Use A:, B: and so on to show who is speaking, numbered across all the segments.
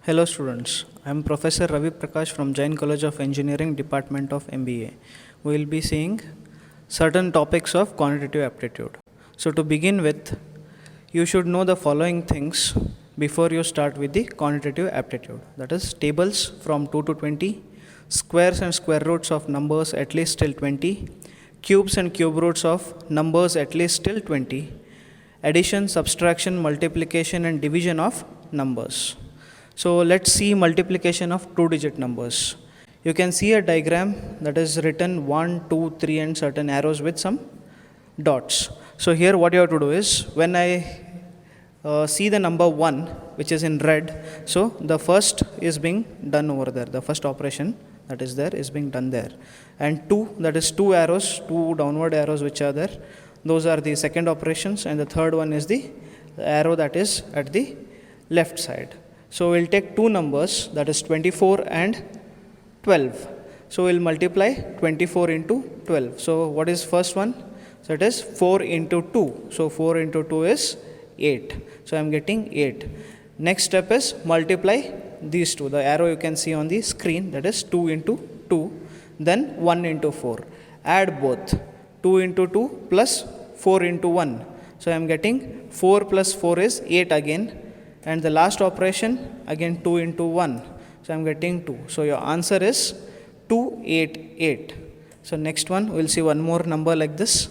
A: Hello students, I am Professor Ravi Prakash from Jain College of Engineering Department of MBA. We will be seeing certain topics of quantitative aptitude. So to begin with, you should know the following things before you start with the quantitative aptitude. That is tables from 2 to 20, squares and square roots of numbers at least till 20, cubes and cube roots of numbers at least till 20, addition, subtraction, multiplication and division of numbers. So let's see multiplication of two-digit numbers. You can see a diagram that is written 1, 2, 3 and certain arrows with some dots. So here what you have to do is, when I see the number 1 which is in red, so the first is being done over there. The first operation that is there is being done there. And 2, that is 2 arrows, 2 downward arrows which are there. Those are the second operations, and the third one is the arrow that is at the left side. So we'll take two numbers, that is 24 and 12. So we'll multiply 24 into 12. So what is first one? So it is 4 into 2. So 4 into 2 is 8. So I am getting 8. Next step is multiply these two. The arrow you can see on the screen, that is 2 into 2. Then 1 into 4. Add both. 2 into 2 plus 4 into 1. So I am getting 4 plus 4 is 8 again. And the last operation, again 2 into 1. So I am getting 2. So your answer is 288. So next one, we will see one more number like this.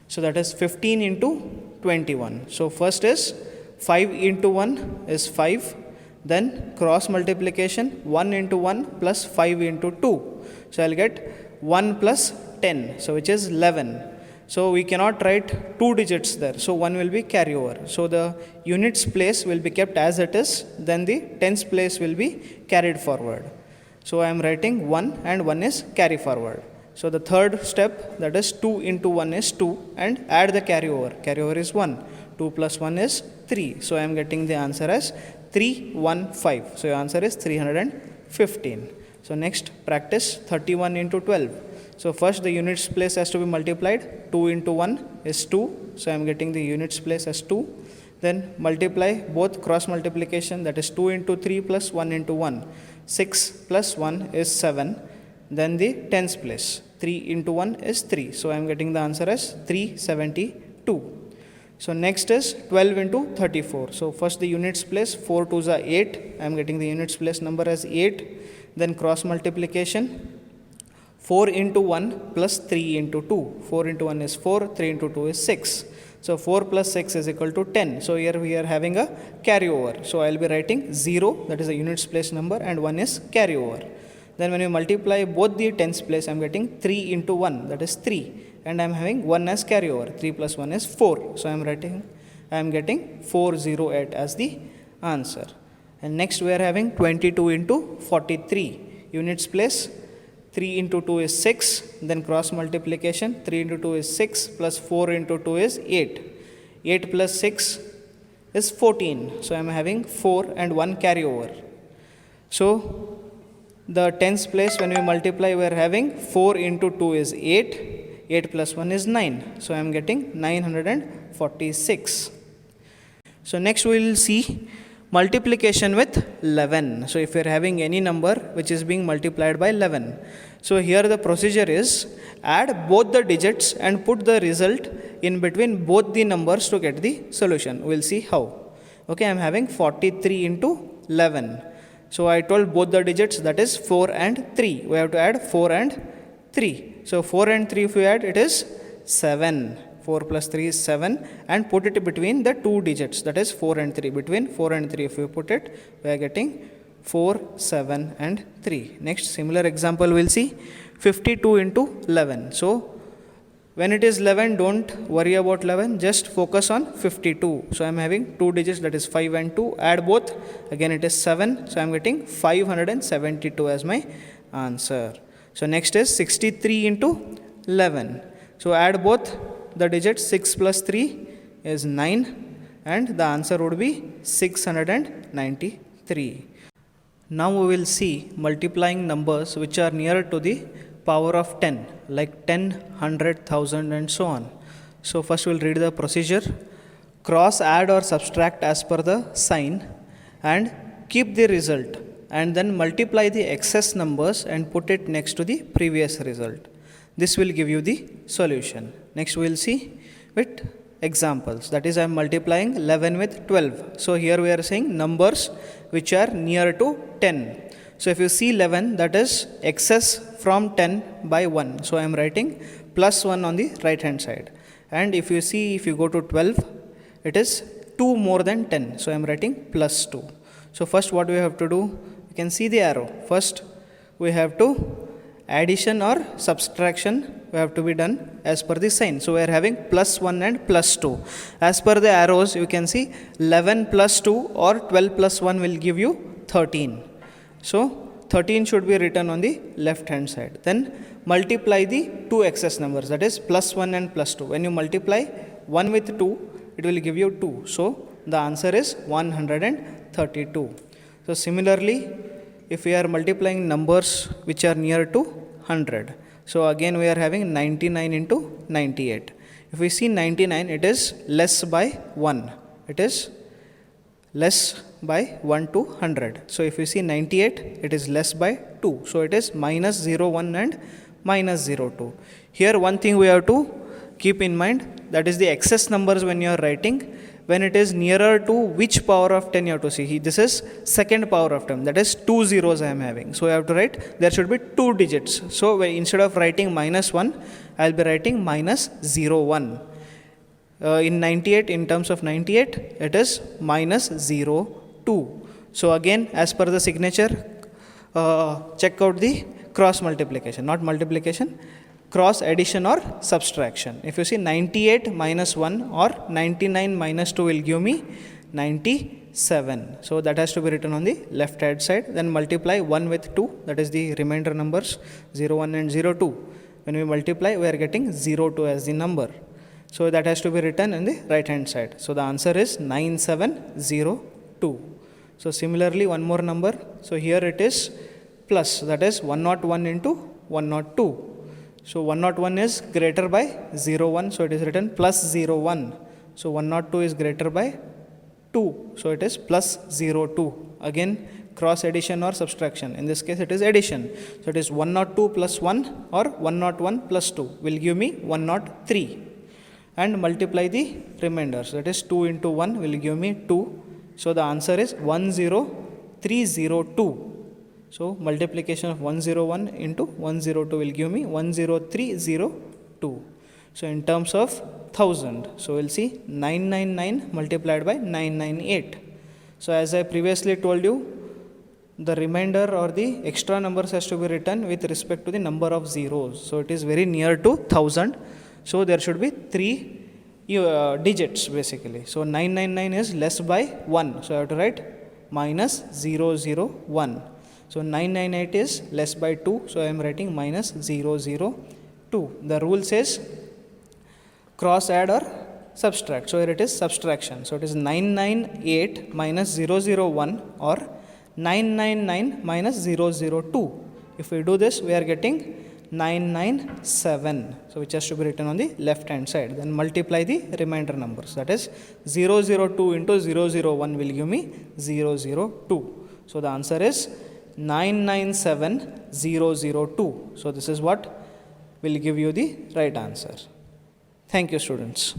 A: So that is 15 into 21. So first is 5 into 1 is 5. Then cross multiplication, 1 into 1 plus 5 into 2. So I will get 1 plus 10. So which is 11. So we cannot write two digits there. So 1 will be carryover. So the units place will be kept as it is. Then the tens place will be carried forward. So I am writing 1 and 1 is carry forward. So the third step, that is 2 into 1 is 2, and add the carryover. Carryover is 1. 2 plus 1 is 3. So I am getting the answer as 315. So your answer is 315. So next, practice 31 into 12. So first the units place has to be multiplied. 2 into 1 is 2. So I am getting the units place as 2. Then multiply both cross multiplication, that is 2 into 3 plus 1 into 1. 6 plus 1 is 7. Then the tens place. 3 into 1 is 3. So I am getting the answer as 372. So next is 12 into 34. So first the units place, 4 2s are 8. I am getting the units place number as 8. Then cross multiplication. 4 into 1 plus 3 into 2. 4 into 1 is 4, 3 into 2 is 6. So 4 plus 6 is equal to 10. So here we are having a carryover. So I will be writing 0, that is the units place number, and 1 is carryover. Then when you multiply both the tens place, I am getting 3 into 1, that is 3. And I am having 1 as carryover. 3 plus 1 is 4. So I am getting 408 as the answer. And next we are having 22 into 43. Units place. 3 into 2 is 6, then cross multiplication, 3 into 2 is 6, plus 4 into 2 is 8. 8 plus 6 is 14. So I am having 4 and 1 carryover. So the tens place, when we multiply, we are having 4 into 2 is 8. 8 plus 1 is 9. So I am getting 946. So next we will see multiplication with 11. So if you are having any number which is being multiplied by 11. So here the procedure is, add both the digits and put the result in between both the numbers to get the solution. We will see how. Okay, I am having 43 into 11. So I told both the digits, that is 4 and 3. We have to add 4 and 3. So 4 and 3 if you add, it is 7. 4 plus 3 is 7, and put it between the two digits, that is 4 and 3. Between 4 and 3 if you put it, we are getting 4, 7 and 3. Next similar example we will see 52 into 11. So when it is 11, don't worry about 11, just focus on 52. So I am having two digits, that is 5 and 2. Add both, again it is 7. So I am getting 572 as my answer. So next is 63 into 11. So add both the digits, 6 plus 3 is 9, and the answer would be 693. Now we will see multiplying numbers which are nearer to the power of 10, like 10, 100, 1000 and so on. So first we will read the procedure. Cross, add or subtract as per the sign, and keep the result and then multiply the excess numbers and put it next to the previous result. This will give you the solution. Next we will see with examples. That is, I am multiplying 11 with 12. So here we are saying numbers which are near to 10. So if you see 11, that is excess from 10 by 1. So I am writing plus 1 on the right hand side. And if you see, if you go to 12, it is 2 more than 10. So I am writing plus 2. So first what we have to do, you can see the arrow. First we have to addition or subtraction we have to be done as per the sign. So we are having plus 1 and plus 2. As per the arrows, you can see 11 plus 2 or 12 plus 1 will give you 13. So 13 should be written on the left hand side. Then multiply the two excess numbers, that is plus 1 and plus 2. When you multiply 1 with 2, it will give you 2. So the answer is 132. So similarly, if we are multiplying numbers which are near to 100, so again we are having 99 into 98. If we see 99, it is less by 1. It is less by 1 to 100. So if you see 98, it is less by 2. So it is minus 0, 1 and minus 0, 2. Here one thing we have to keep in mind, that is the excess numbers when you are writing. When it is nearer to which power of 10 you have to see. This is second power of 10, that is 2 zeros I am having. So I have to write, there should be 2 digits. So instead of writing minus 1, I will be writing minus 0, 1. In 98, in terms of 98, it is minus 0, 2. So again, as per the signature, check out the cross multiplication, not multiplication, cross addition or subtraction. If you see 98 minus 1 or 99 minus 2 will give me 97. So that has to be written on the left hand side. Then multiply 1 with 2, that is the remainder numbers 0, 1 and 0, 2. When we multiply, we are getting 0, 2 as the number. So that has to be written on the right hand side. So the answer is 9702. So similarly, one more number. So here it is plus, that is 101 into 102. So 101 is greater by 0, 1. So it is written plus 0, 1. So 102 is greater by 2. So it is plus 0, 2. Again, cross addition or subtraction. In this case, it is addition. So it is 102 plus 1 or 101 plus 2 will give me 103. And multiply the remainders. That is 2 into 1 will give me 2. So the answer is 10302. So multiplication of 101 into 102 will give me 10302. So in terms of 1000, so we'll see 999 multiplied by 998. So as I previously told you, the remainder or the extra numbers has to be written with respect to the number of zeros. So it is very near to 1000. So there should be 3 digits basically. So 999 is less by 1. So I have to write minus 001. So 998 is less by 2. So I am writing minus 002. The rule says cross add or subtract. So here it is subtraction. So it is 998 minus 001 or 999 minus 002. If we do this, we are getting 997. So which has to be written on the left hand side. Then multiply the remainder numbers. That is 002 into 001 will give me 002. So the answer is 997002. So this is what will give you the right answer. Thank you, students.